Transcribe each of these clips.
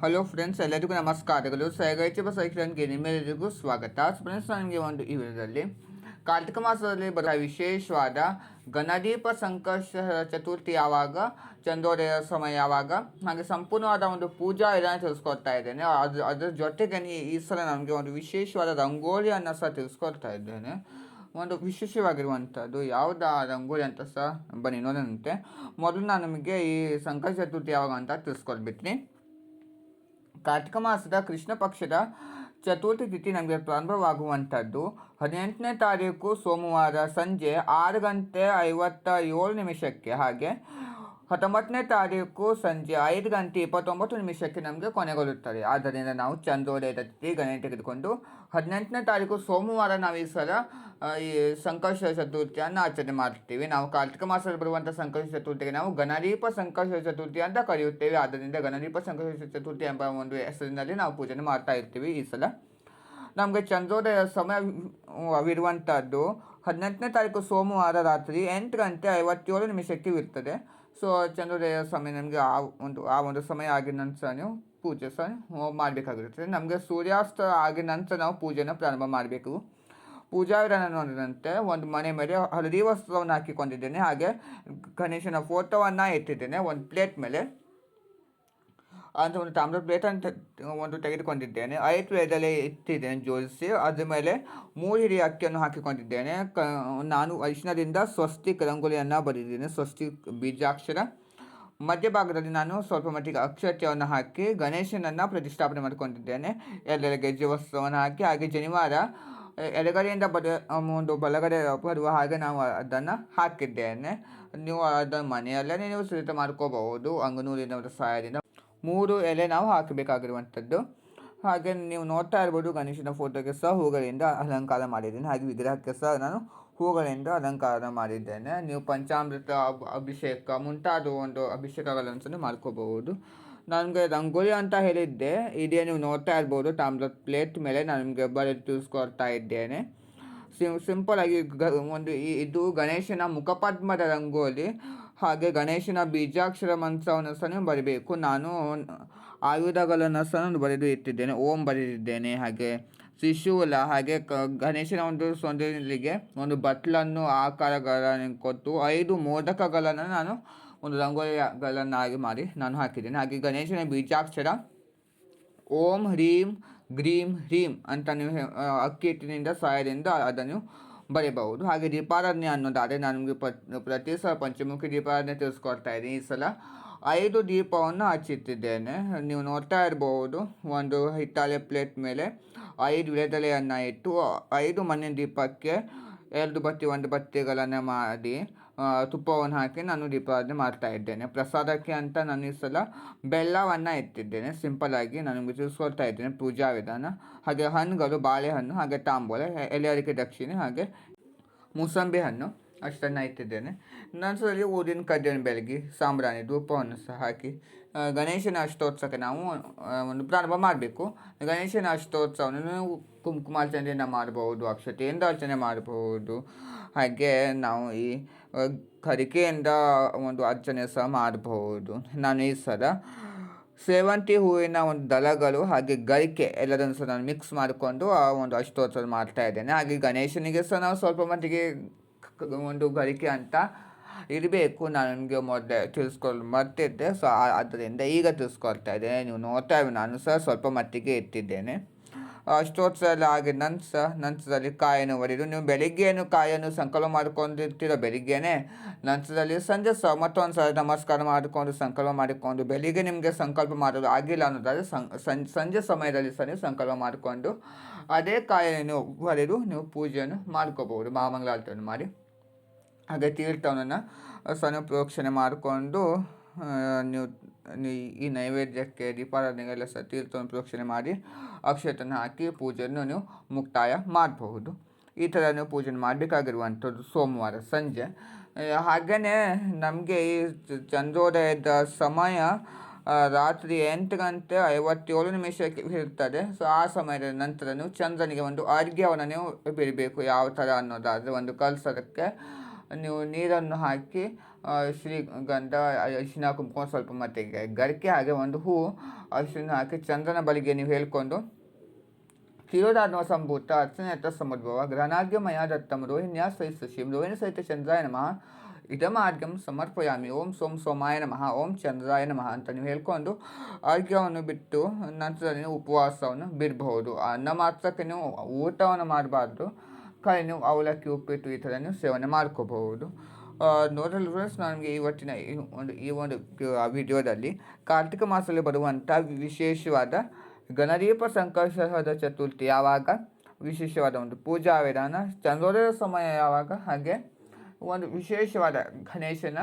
Hello friends, ಎಲ್ಲರಿಗೂ ನಮಸ್ಕಾರಗಳು. ಸೈಗೈಚ ಸೈಕ್ಲನ್ಗೆ ನಿಮ್ಮೆಲ್ಲರಿಗೂ ಸ್ವಾಗತ. ಫ್ರೆಂಡ್ಸ್, ನನಗೆ ಒಂದು ಈ ವಿಡಿಯೋದಲ್ಲಿ ಕಾರ್ತಿಕ ಮಾಸದಲ್ಲಿ ಬರುವ ವಿಶೇಷವಾದ ಗಣದೀಪ ಸಂಕಷ್ಟ ಚತುರ್ಥಿ ಯಾವಾಗ, ಚಂದ್ರೋದಯ ಸಮಯ ಯಾವಾಗ, ಹಾಗೆ ಸಂಪೂರ್ಣವಾದ ಒಂದು ಪೂಜಾ ವಿಧಾನ ತಿಳಿಸ್ಕೊಡ್ತಾ ಇದ್ದೇನೆ. ಅದ್ರ ಜೊತೆಗೆ ಈ ಸಲ ನನಗೆ ಒಂದು ವಿಶೇಷವಾದ ರಂಗೋಲಿಯನ್ನು ಸಹ ತಿಳಿಸ್ಕೊಡ್ತಾ ಇದ್ದೇನೆ. ಒಂದು ವಿಶೇಷವಾಗಿರುವಂಥದ್ದು ಯಾವ್ದು ಆ ರಂಗೋಲಿ ಅಂತ ಸಹ ಬನ್ನಿ ನೋಡೋಣಂತೆ. ಮೊದಲು ನಾನು ನಿಮಗೆ ಈ ಸಂಕಷ್ಟ ಚತುರ್ಥಿ ಯಾವಾಗ ಅಂತ ತಿಳಿಸ್ಕೊಡ್ಬಿಟ್ನಿ. ಕಾರ್ತಿಕ ಮಾಸದ ಕೃಷ್ಣ ಪಕ್ಷದ ಚತುರ್ಥಿ ತಿಥಿ ನಮಗೆ ಪ್ರಾರಂಭವಾಗುವಂಥದ್ದು 18ನೇ ತಾರೀಕು ಸೋಮವಾರ ಸಂಜೆ 6:57 ಹಾಗೆ 19ನೇ ತಾರೀಕು ಸಂಜೆ 5:29 ನಮಗೆ ಕೊನೆಗೊಳ್ಳುತ್ತದೆ. ಆದ್ದರಿಂದ ನಾವು ಚಂದ್ರೋದಯದ ತಿಥಿ ಗಣನೆ ತೆಗೆದುಕೊಂಡು 18ನೇ ತಾರೀಕು ಸೋಮವಾರ ನಾವು ಈ ಸಲ ಈ ಸಂಕಷ್ಟ ಚತುರ್ಥಿಯನ್ನು ಆಚರಣೆ ಮಾಡ್ತೀವಿ. ನಾವು ಕಾರ್ತಿಕ ಮಾಸದಲ್ಲಿ ಬರುವಂಥ ಸಂಕಷ್ಟ ಚತುರ್ಥಿಗೆ ನಾವು ಗಣದೀಪ ಸಂಕಷ್ಟ ಚತುರ್ಥಿ ಅಂತ ಕರೆಯುತ್ತೇವೆ. ಆದ್ದರಿಂದ ಗಣದೀಪ ಸಂಕಷ್ಟ ಚತುರ್ಥಿ ಎಂಬ ಒಂದು ಹೆಸರಿನಲ್ಲಿ ನಾವು ಪೂಜೆ ಮಾಡ್ತಾ ಇರ್ತೀವಿ. ಈ ಸಲ ನಮಗೆ ಚಂದ್ರೋದಯ ಸಮಯವಿರುವಂಥದ್ದು 18ನೇ ತಾರೀಕು ಸೋಮವಾರ ರಾತ್ರಿ 8:57 ಇರ್ತದೆ. ಸೊ ಚಂದ್ರೋದಯ ಸಮಯ ನಮಗೆ ಆ ಒಂದು ಸಮಯ ಆಗಿದ ನಂತರ ನೀವು ಪೂಜೆ ಸಹ ಮಾಡಬೇಕಾಗಿರುತ್ತದೆ. ನಮಗೆ ಸೂರ್ಯಾಸ್ತ ಆಗಿದ ನಂತರ ನಾವು ಪೂಜೆಯನ್ನು ಪ್ರಾರಂಭ ಮಾಡಬೇಕು. ಪೂಜಾ ವಿಧಾನ ನೋಡಿದಂತೆ ಒಂದು ಮನೆ ಮೇಲೆ ಹಳದಿ ವಸ್ತ್ರವನ್ನು ಹಾಕಿಕೊಂಡಿದ್ದೇನೆ. ಹಾಗೆ ಗಣೇಶನ ಫೋಟೋವನ್ನು ಇಟ್ಟಿದ್ದೇನೆ. ಒಂದು ಪ್ಲೇಟ್ ಮೇಲೆ ಅಂತ ಒಂದು ತಾಮ್ರ ಪ್ಲೇಟನ್ನು ತೆಗೆದುಕೊಂಡಿದ್ದೇನೆ. 5 ಎಲೆ ಇಟ್ಟಿದ್ದೇನೆ ಜೋಡಿಸಿ. ಅದ್ರ ಮೇಲೆ 3 ಹಿಡಿ ಅಕ್ಕಿಯನ್ನು ಹಾಕಿಕೊಂಡಿದ್ದೇನೆ. ನಾನು ಅರಿಶಿಣದಿಂದ ಸ್ವಸ್ತಿಕ್ ರಂಗೋಲಿಯನ್ನು ಬರೆದಿದ್ದೇನೆ. ಸ್ವಸ್ತಿಕ್ ಬೀಜಾಕ್ಷರ. ಮಧ್ಯಭಾಗದಲ್ಲಿ ನಾನು ಸ್ವಲ್ಪ ಮಟ್ಟಿಗೆ ಅಕ್ಷತೆಯನ್ನು ಹಾಕಿ ಗಣೇಶನನ್ನು ಪ್ರತಿಷ್ಠಾಪನೆ ಮಾಡಿಕೊಂಡಿದ್ದೇನೆ. ಎಲ್ಲೆಡೆ ಗೆಜ್ಜೆ ವಸ್ತ್ರವನ್ನು ಹಾಕಿ, ಹಾಗೆ ಜನಿವಾರ ಎಡಗಡೆಯಿಂದ ಒಂದು ಬಲಗಡೆ ಬರುವ ಹಾಗೆ ನಾವು ಅದನ್ನು ಹಾಕಿದ್ದೇನೆ. ನೀವು ಅದನ್ನು ಮನೆಯಲ್ಲೇ ನೀವು ಸಿದ್ಧತೆ ಮಾಡ್ಕೋಬಹುದು ಅಂಗನೂರಿನವರ ಸಹಾಯದಿಂದ. 3 ಎಲೆ ನಾವು ಹಾಕಬೇಕಾಗಿರುವಂಥದ್ದು. ಹಾಗೆ ನೀವು ನೋಡ್ತಾ ಇರ್ಬೋದು, ಗಣೇಶನ ಫೋಟೋಗೆ ಸಹ ಹೂಗಳಿಂದ ಅಲಂಕಾರ ಮಾಡಿದ್ದೇನೆ. ಹಾಗೆ ವಿಗ್ರಹಕ್ಕೆ ಸಹ ನಾನು ಹೂಗಳಿಂದ ಅಲಂಕಾರ ಮಾಡಿದ್ದೇನೆ. ನೀವು ಪಂಚಾಮೃತ ಅಭಿಷೇಕ ಮುಂತಾದ ಒಂದು ಅಭಿಷೇಕಗಳನ್ನು ಸಹ ಮಾಡ್ಕೋಬಹುದು. ನನಗೆ ರಂಗೋಲಿ ಅಂತ ಹೇಳಿದ್ದೆ, ಇದೇ ನೀವು ನೋಡ್ತಾ ಇರ್ಬೋದು ತಾಮ್ರದ ಪ್ಲೇಟ್ ಮೇಲೆ ನಾನು ನಿಮಗೆ ಬರೆದು ತಿಳಿಸ್ಕೊಡ್ತಾ ಇದ್ದೇನೆ. ಸಿಂಪಲಾಗಿ ಒಂದು ಇದು ಗಣೇಶನ ಮುಖಪದ್ಮದ ರಂಗೋಲಿ. ಹಾಗೆ ಗಣೇಶನ ಬೀಜಾಕ್ಷರ ಮಂತ್ರವನ್ನು ಸಹ ನೀವು ಬರೀಬೇಕು. ನಾನು ಆಯುಧಗಳನ್ನು ಸಹ ಬರೆದು ಇಟ್ಟಿದ್ದೇನೆ. ಓಂ ಬರೆದಿದ್ದೇನೆ. ಹಾಗೆ ತ್ರಿಶೂಲ, ಹಾಗೆ ಗಣೇಶನ ಒಂದು ಸೊಂಡಿಲಿಗೆ ಒಂದು ಬಟ್ಲನ್ನು ಆಕಾರಗಳನ್ನು ಕೊಟ್ಟು 5 ಮೋದಕಗಳನ್ನು ನಾನು ಒಂದು ರಂಗೋಲಿಗಳನ್ನಾಗಿ ಮಾಡಿ ನಾನು ಹಾಕಿದ್ದೇನೆ. ಹಾಗೆ ಗಣೇಶನ ಬೀಜಾಕ್ಷರ ಓಂ ಹ್ರೀಂ ಗ್ರೀಂ ಹ್ರೀಂ ಅಂತ ನೀವು ಅಕ್ಕಿ ಹಿಟ್ಟಿನಿಂದ ಸಹಾಯದಿಂದ ಅದನ್ನು ಬರೀಬಹುದು. ಹಾಗೆ ದೀಪಾರಾಧನೆ ಅನ್ನೋದಾದರೆ ನಾನು ನಿಮಗೆ ಪ್ರತಿ ಸಲ ಪಂಚಮುಖಿ ದೀಪಾರಾಧನೆ ತಿಳಿಸ್ಕೊಡ್ತಾ ಇದ್ದೀನಿ. ಈ ಸಲ 5 ದೀಪವನ್ನು ಹಚ್ಚಿಟ್ಟಿದ್ದೇನೆ. ನೀವು ನೋಡ್ತಾ ಇರಬಹುದು, ಒಂದು ಹಿತ್ತಾಳೆ ಪ್ಲೇಟ್ ಮೇಲೆ 5 ವಿಳೆದೆಲೆಯನ್ನು ಇಟ್ಟು 5 ಮಣ್ಣಿನ ದೀಪಕ್ಕೆ 2 ಬತ್ತಿ 1 ಬತ್ತಿಗಳನ್ನು ಮಾಡಿ ತುಪ್ಪವನ್ನು ಹಾಕಿ ನಾನು ದೀಪಾರಾಧನೆ ಮಾಡ್ತಾ ಇದ್ದೇನೆ. ಪ್ರಸಾದಕ್ಕೆ ಅಂತ ನಾನು ಈ ಸಲ ಬೆಲ್ಲವನ್ನು ಇಟ್ಟಿದ್ದೇನೆ. ಸಿಂಪಲ್ಲಾಗಿ ನಾನು ನಿಮಗೆ ತಿಳಿಸ್ಕೊಡ್ತಾ ಇದ್ದೇನೆ ಪೂಜಾ ವಿಧಾನ. ಹಾಗೆ ಹಣ್ಣುಗಳು ಬಾಳೆಹಣ್ಣು, ಹಾಗೆ ತಾಂಬೂಲ, ಎಲೆ ಅಡಿಕೆ ದಕ್ಷಿಣೆ, ಹಾಗೆ ಮೂಸಂಬಿ ಹಣ್ಣು ಅಷ್ಟನ್ನು ಇಟ್ಟಿದ್ದೇನೆ. ನಂತರದಲ್ಲಿ ಊದಿನ ಕಡ್ಡಿಯನ್ನು ಬೆಳಗಿ ಸಾಂಬ್ರಾಣಿ ಧೂಪವನ್ನು ಸಹ ಹಾಕಿ ಗಣೇಶನ ಅಷ್ಟೋತ್ಸವಕ್ಕೆ ನಾವು ಒಂದು ಪ್ರಾರಂಭ ಮಾಡಬೇಕು. ಗಣೇಶನ ಅಷ್ಟೋತ್ಸವವನ್ನು ನಾವು ಕುಂಕುಮಾರ್ಚನೆಯಿಂದ ಮಾಡಬಹುದು, ಅಕ್ಷತೆಯಿಂದ ಅರ್ಚನೆ ಮಾಡಬಹುದು. ಹಾಗೆ ನಾವು ಈ ಕರಿಕೆಯಿಂದ ಒಂದು ಅರ್ಚನೆ ಸಹ ಮಾಡಬಹುದು. ನಾನು ಈ ಸಲ ಸೇವಂತಿ ಹೂವಿನ ಒಂದು ದಳಗಳು ಹಾಗೆ ಗರಿಕೆ ಎಲ್ಲದನ್ನು ಸಹ ನಾನು ಮಿಕ್ಸ್ ಮಾಡಿಕೊಂಡು ಆ ಒಂದು ಅಷ್ಟೋತ್ಸವ ಮಾಡ್ತಾ ಇದ್ದೇನೆ. ಹಾಗೆ ಗಣೇಶನಿಗೆ ಸಹ ನಾವು ಸ್ವಲ್ಪ ಮಟ್ಟಿಗೆ ಒಂದು ಗರಿಕೆ ಅಂತ ಇರಬೇಕು. ನಾನು ನಿಮಗೆ ಮೊದಲೇ ತಿಳಿಸ್ಕೊಂಡು ಮರ್ತಿದ್ದೆ. ಸೊ ಅದರಿಂದ ಈಗ ತಿಳಿಸ್ಕೊಳ್ತಾ ಇದ್ದೇನೆ. ನೀವು ನೋಡ್ತಾ ಇದ್ದೀವಿ, ನಾನು ಸಹ ಸ್ವಲ್ಪ ಮಟ್ಟಿಗೆ ಇಟ್ಟಿದ್ದೇನೆ. ಅಷ್ಟೋತ್ಸವ ಆಗಿದ ನಂತರದಲ್ಲಿ ಕಾಯನ್ನು ಒಡೆದು ನೀವು ಬೆಳಿಗ್ಗೆಯನ್ನು ಕಾಯನ್ನು ಸಂಕಲ್ಪ ಮಾಡಿಕೊಂಡಿರ್ತೀರ ಬೆಳಿಗ್ಗೆನೇ. ನಂತರದಲ್ಲಿ ಸಂಜೆ ಮತ್ತೊಂದು ಸಲ ನಮಸ್ಕಾರ ಮಾಡಿಕೊಂಡು ಸಂಕಲ್ಪ ಮಾಡಿಕೊಂಡು, ಬೆಳಿಗ್ಗೆ ನಿಮಗೆ ಸಂಕಲ್ಪ ಮಾಡೋದು ಆಗಿಲ್ಲ ಅನ್ನೋದಾದರೆ ಸಂಜೆ ಸಮಯದಲ್ಲಿ ಸಹ ನೀವು ಸಂಕಲ್ಪ ಮಾಡಿಕೊಂಡು ಅದೇ ಕಾಯನ್ನು ಒಡೆದು ನೀವು ಪೂಜೆಯನ್ನು ಮಾಡ್ಕೋಬಹುದು, ಮಹಾಮಂಗಳಾರತಿಯನ್ನು ಮಾಡಿ. ಹಾಗೆ ತೀರ್ಥವನ್ನು ಸಣ್ಣ ಪ್ರೋಕ್ಷಣೆ ಮಾಡಿಕೊಂಡು ನೀವು ಈ ನೈವೇದ್ಯಕ್ಕೆ ದೀಪಾರಾಧನೆಗೆಲ್ಲ ಸಹ ತೀರ್ಥವನ್ನು ಪ್ರೋಕ್ಷಣೆ ಮಾಡಿ ಅಕ್ಷತೆಯನ್ನು ಹಾಕಿ ಪೂಜೆಯನ್ನು ನೀವು ಮುಕ್ತಾಯ ಮಾಡಬಹುದು. ಈ ಥರ ನೀವು ಪೂಜೆ ಮಾಡಬೇಕಾಗಿರುವಂಥದ್ದು ಸೋಮವಾರ ಸಂಜೆ. ಹಾಗೆಯೇ ನಮಗೆ ಈ ಚಂದ್ರೋದಯದ ಸಮಯ ರಾತ್ರಿ 8:57 ಇರ್ತದೆ. ಸೊ ಆ ಸಮಯದ ನಂತರ ನೀವು ಚಂದ್ರನಿಗೆ ಒಂದು ಅರ್ಘ್ಯವನ್ನು ನೀವು ಬಿಡಬೇಕು. ಯಾವ ಥರ ಅನ್ನೋದಾದರೆ ಒಂದು ಕಲಸಕ್ಕೆ ನೀವು ನೀರನ್ನು ಹಾಕಿ ಶ್ರೀಗಂಧ, ಅರಿಶಿನ, ಕುಂಕುಮ ಸ್ವಲ್ಪ ಮಟ್ಟಿಗೆ ಗರಿಕೆ ಹಾಗೆ ಒಂದು ಹೂವು ಅರಿಶಿನ ಹಾಕಿ ಚಂದ್ರನ ಬಳಿಗೆ ನೀವು ಹೇಳ್ಕೊಂಡು ಕ್ಷೀರೋದಾತ್ಮ ಸಂಭೂತ ಅರ್ಚನೆಯತ್ತ ಸಮುದ್ಭವ ಗ್ರಹಣಾದ್ಯಮಯ ದತ್ತಂ ರೋಹಿಣ್ಯ ಸಹಿತ ಶಶಿಂ ರೋಹಿಣಿ ಸಹಿತ ಚಂದ್ರಾಯ ನಮಃ ಇದಮಾರ್ಘ್ಯಂ ಸಮರ್ಪಯಾಮಿ ಓಂ ಸೋಮಾಯ ನಮಃ ಓಂ ಚಂದ್ರಾಯ ನಮಃ ಅಂತ ನೀವು ಹೇಳ್ಕೊಂಡು ಅರ್ಘ್ಯವನ್ನು ಬಿಟ್ಟು ನಂತರ ನೀವು ಉಪವಾಸವನ್ನು ಬಿಡಬಹುದು. ಅನ್ನ ಮಾತ್ರಕ್ಕೆ ನೀವು ಊಟವನ್ನು ಮಾಡಬಾರ್ದು, ಖಾಲಿ ನೀವು ಅವಲಕ್ಕಿ, ಉಪ್ಪಿಟ್ಟು ಈ ಥರ ನೀವು ಸೇವನೆ ಮಾಡ್ಕೋಬಹುದು. ನೋಡಲು ಫ್ರೆಂಡ್ಸ್, ನನಗೆ ಇವತ್ತಿನ ಈ ಒಂದು ವಿಡಿಯೋದಲ್ಲಿ ಕಾರ್ತಿಕ ಮಾಸದಲ್ಲಿ ಬರುವಂಥ ವಿಶೇಷವಾದ ಗಣದೀಪ ಸಂಕರ್ಷದ ಚತುರ್ಥಿ ಯಾವಾಗ, ವಿಶೇಷವಾದ ಒಂದು ಪೂಜಾ ವಿಧಾನ, ಚಂದ್ರೋದಯ ಸಮಯ ಯಾವಾಗ, ಹಾಗೆ ಒಂದು ವಿಶೇಷವಾದ ಗಣೇಶನ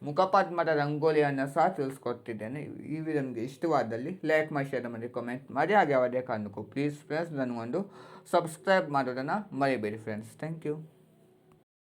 ಮುಖಪದ್ಮದ ರಂಗೋಲಿಯನ್ನು ಸಹ ತಿಳಿಸ್ಕೊಡ್ತಿದ್ದೇನೆ. ಈ ವಿಡಿಯೋ ನಿಮಗೆ ಇಷ್ಟವಾದಲ್ಲಿ ಲೈಕ್ ಮಾಡಿ, ಶೇರ್ ಮಾಡಿ, ಕಮೆಂಟ್ ಮಾಡಿ, ಹಾಗೆ ಯಾವುದೇ ಕಾರಣಕ್ಕೂ ಪ್ಲೀಸ್ ಫ್ರೆಂಡ್ಸ್ ನನಗೊಂದು ಸಬ್ಸ್ಕ್ರೈಬ್ ಮಾಡೋದನ್ನು ಮರಿಬೇಡಿ ಫ್ರೆಂಡ್ಸ್. Thank you.